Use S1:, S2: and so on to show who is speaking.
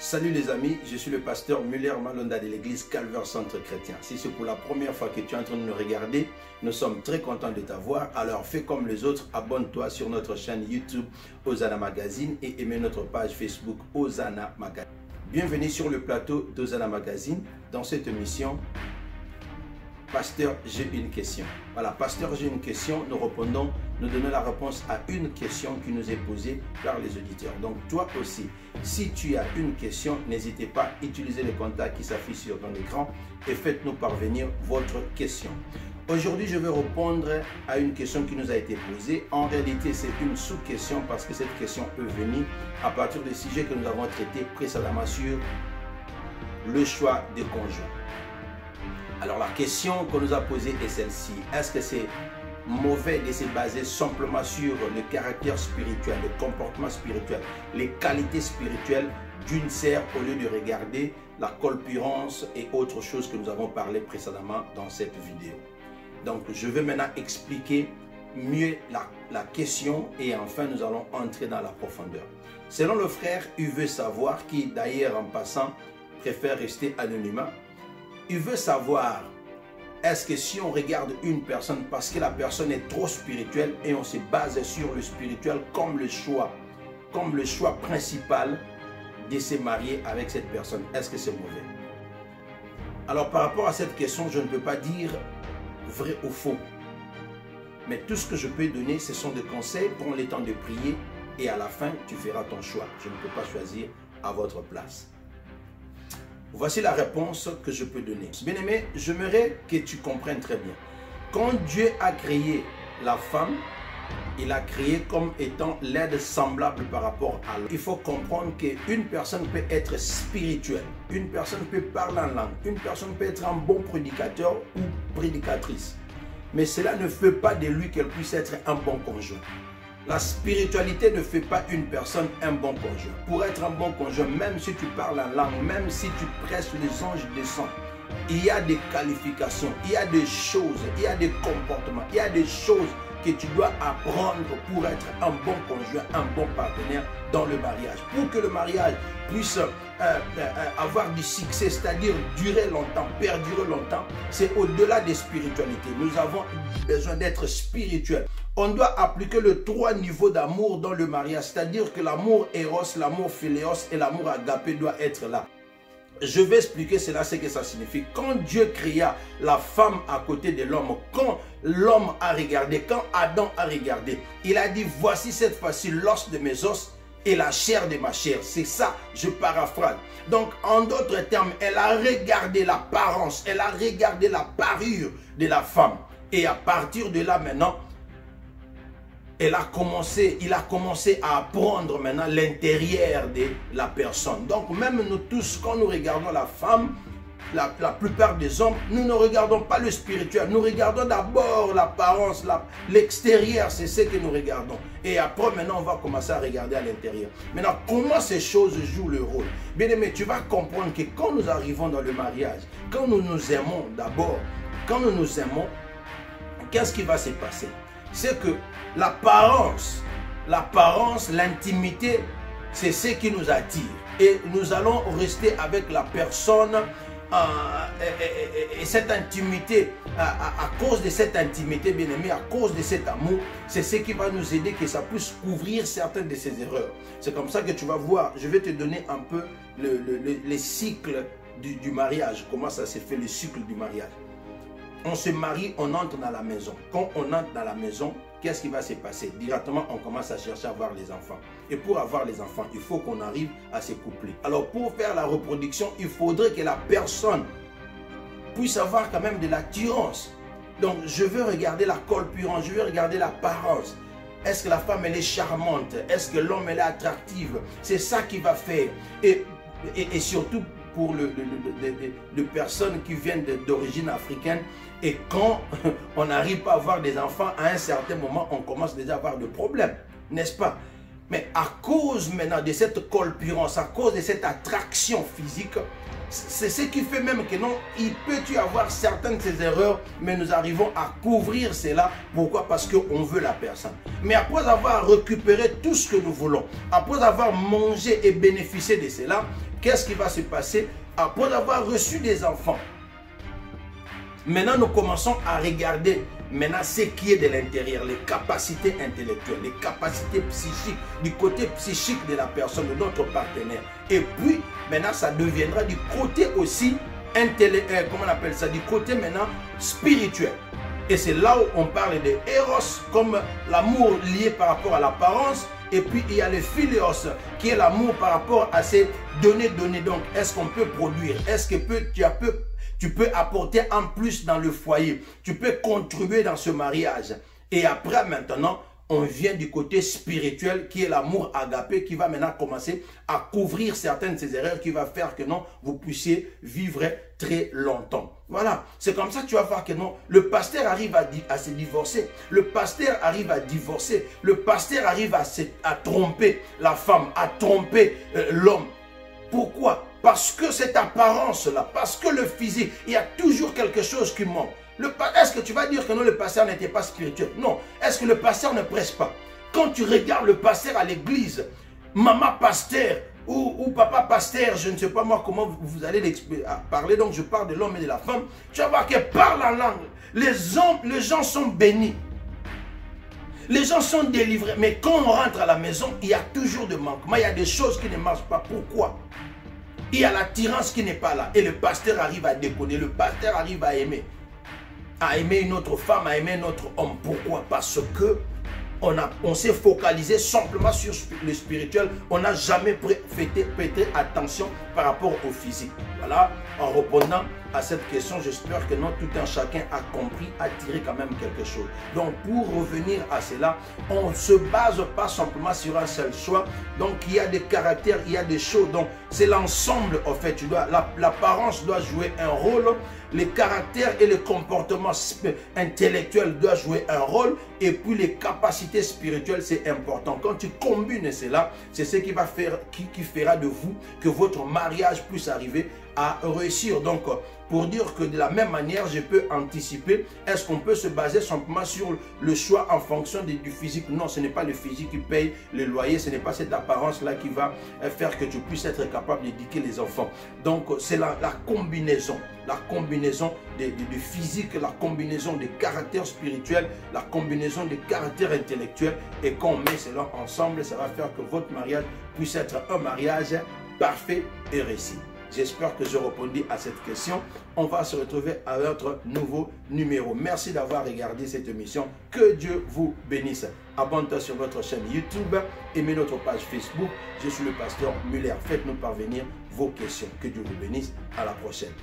S1: Salut les amis, je suis le pasteur Muller Malonda de l'église Calvaire Centre Chrétien. Si c'est pour la première fois que tu es en train de nous regarder, nous sommes très contents de t'avoir. Alors fais comme les autres, abonne-toi sur notre chaîne YouTube Hosanna Magazine et aimez notre page Facebook Hosanna Magazine. Bienvenue sur le plateau d'Hosanna Magazine. Dans cette émission, Pasteur, j'ai une question. Voilà, Pasteur, j'ai une question. Nous répondons, nous donnons la réponse à une question qui nous est posée par les auditeurs. Donc, toi aussi, si tu as une question, n'hésitez pas à utiliser les contacts qui s'affichent sur ton écran et faites-nous parvenir votre question. Aujourd'hui, je vais répondre à une question qui nous a été posée. En réalité, c'est une sous-question parce que cette question peut venir à partir des sujets que nous avons traités précédemment sur le choix des conjoints. Alors la question qu'on nous a posée est celle-ci. Est-ce que c'est mauvais de se baser simplement sur le caractère spirituel, le comportement spirituel, les qualités spirituelles d'une sœur au lieu de regarder la corpulence et autres choses que nous avons parlé précédemment dans cette vidéo? Donc je vais maintenant expliquer mieux la question et enfin nous allons entrer dans la profondeur. Selon le frère, il veut savoir, qui d'ailleurs en passant préfère rester anonymat, il veut savoir, est-ce que si on regarde une personne parce que la personne est trop spirituelle et on se base sur le spirituel comme le choix principal de se marier avec cette personne, est-ce que c'est mauvais? Alors par rapport à cette question, je ne peux pas dire vrai ou faux. Mais tout ce que je peux donner, ce sont des conseils, prends le temps de prier et à la fin, tu feras ton choix. Je ne peux pas choisir à votre place. Voici la réponse que je peux donner. Bien-aimé, j'aimerais que tu comprennes très bien. Quand Dieu a créé la femme, il a créé comme étant l'aide semblable par rapport à l'homme. Il faut comprendre qu'une personne peut être spirituelle, une personne peut parler en langue, une personne peut être un bon prédicateur ou prédicatrice. Mais cela ne fait pas de lui qu'elle puisse être un bon conjoint. La spiritualité ne fait pas une personne un bon conjoint. Pour être un bon conjoint, même si tu parles en langue, même si tu prêches les anges descendent, il y a des qualifications, il y a des choses, il y a des comportements, il y a des choses que tu dois apprendre pour être un bon conjoint, un bon partenaire dans le mariage. Pour que le mariage puisse avoir du succès, c'est-à-dire durer longtemps, perdurer longtemps, c'est au-delà des spiritualités. Nous avons besoin d'être spirituels. On doit appliquer les 3 niveaux d'amour dans le mariage, c'est-à-dire que l'amour éros, l'amour philéos et l'amour agapé doit être là. Je vais expliquer cela, ce que ça signifie. Quand Dieu créa la femme à côté de l'homme, quand l'homme a regardé, quand Adam a regardé, il a dit, voici cette fois-ci l'os de mes os et la chair de ma chair. C'est ça, je paraphrase. Donc, en d'autres termes, elle a regardé l'apparence, elle a regardé la parure de la femme. Et à partir de là, maintenant, il a commencé à apprendre maintenant l'intérieur de la personne. Donc même nous tous, quand nous regardons la femme, la plupart des hommes, nous ne regardons pas le spirituel. Nous regardons d'abord l'apparence, l'extérieur, c'est ce que nous regardons. Et après, maintenant, on va commencer à regarder à l'intérieur. Maintenant, comment ces choses jouent le rôle? Bien aimé, tu vas comprendre que quand nous arrivons dans le mariage, quand nous nous aimons d'abord, quand nous nous aimons, qu'est-ce qui va se passer? C'est que l'apparence, l'intimité, c'est ce qui nous attire. Et nous allons rester avec la personne et cette intimité, à cause de cette intimité, bien aimé, à cause de cet amour, c'est ce qui va nous aider que ça puisse couvrir certaines de ces erreurs. C'est comme ça que tu vas voir, je vais te donner un peu le cycle du mariage, comment ça se fait, le cycle du mariage. On se marie, on entre dans la maison. Quand on entre dans la maison, qu'est-ce qui va se passer? Directement, on commence à chercher à avoir les enfants. Et pour avoir les enfants, il faut qu'on arrive à se coupler. Alors, pour faire la reproduction, il faudrait que la personne puisse avoir quand même de l'attirance. Donc, je veux regarder la corpulence, je veux regarder l'apparence. Est-ce que la femme, elle est charmante? Est-ce que l'homme, elle est attractive? C'est ça qui va faire. Et surtout, pour les personnes qui viennent d'origine africaine, et quand on n'arrive pas à avoir des enfants, à un certain moment, on commence déjà à avoir des problèmes, n'est-ce pas? Mais à cause maintenant de cette corpulence, à cause de cette attraction physique, c'est ce qui fait même que non, il peut y avoir certaines de ces erreurs, mais nous arrivons à couvrir cela. Pourquoi? Parce qu'on veut la personne. Mais après avoir récupéré tout ce que nous voulons, après avoir mangé et bénéficié de cela, qu'est-ce qui va se passer après avoir reçu des enfants? Maintenant, nous commençons à regarder maintenant ce qui est de l'intérieur, les capacités intellectuelles, les capacités psychiques, du côté psychique de la personne, de notre partenaire. Et puis, maintenant, ça deviendra du côté aussi comment on appelle ça, du côté maintenant spirituel. Et c'est là où on parle de Eros comme l'amour lié par rapport à l'apparence. Et puis il y a le Phileos qui est l'amour par rapport à ces données. Donc, est-ce qu'on peut produire? Est-ce que tu peux apporter en plus dans le foyer? Tu peux contribuer dans ce mariage. Et après, maintenant, on vient du côté spirituel qui est l'amour agapé qui va maintenant commencer à couvrir certaines de ces erreurs qui va faire que non, vous puissiez vivre très longtemps. Voilà, c'est comme ça que tu vas voir que non, le pasteur arrive à se divorcer, le pasteur arrive à divorcer, le pasteur arrive à tromper la femme, à tromper l'homme. Pourquoi? Parce que cette apparence-là, parce que le physique, il y a toujours quelque chose qui manque. Est-ce que tu vas dire que non, le pasteur n'était pas spirituel? Non. Est-ce que le pasteur ne prêche pas? Quand tu regardes le pasteur à l'église, maman pasteur ou papa pasteur, je ne sais pas moi comment vous allez parler, donc je parle de l'homme et de la femme, tu vas voir qu'elle parle en langue. Les gens sont bénis. Les gens sont délivrés. Mais quand on rentre à la maison, il y a toujours des manquements. Il y a des choses qui ne marchent pas. Pourquoi? Il y a l'attirance qui n'est pas là. Et le pasteur arrive à déconner. Le pasteur arrive à aimer une autre femme, à aimer un autre homme. Pourquoi? Parce que on s'est focalisé simplement sur le spirituel. On n'a jamais prêté attention par rapport au physique. Voilà, en répondant à cette question, j'espère que non, tout un chacun a compris, a tiré quand même quelque chose. Donc, pour revenir à cela, on ne se base pas simplement sur un seul choix. Donc, il y a des caractères, il y a des choses. Donc, c'est l'ensemble, en fait. L'apparence doit jouer un rôle. Les caractères et les comportements intellectuels doivent jouer un rôle. Et puis, les capacités spirituelles, c'est important. Quand tu combines cela, c'est ce qui va faire, qui fera de vous que votre mariage puisse arriver à réussir. Donc, pour dire que de la même manière, je peux anticiper, est-ce qu'on peut se baser simplement sur le choix en fonction du physique? Non, ce n'est pas le physique qui paye le loyer, ce n'est pas cette apparence-là qui va faire que tu puisses être capable d'éduquer les enfants. Donc, c'est la combinaison du physique, la combinaison des caractères spirituels, la combinaison des caractères intellectuels. Et quand on met cela ensemble, ça va faire que votre mariage puisse être un mariage parfait et réussi. J'espère que je répondis à cette question. On va se retrouver à notre nouveau numéro. Merci d'avoir regardé cette émission. Que Dieu vous bénisse. Abonnez-vous sur notre chaîne YouTube. Aimez notre page Facebook. Je suis le pasteur Muller. Faites-nous parvenir vos questions. Que Dieu vous bénisse. À la prochaine.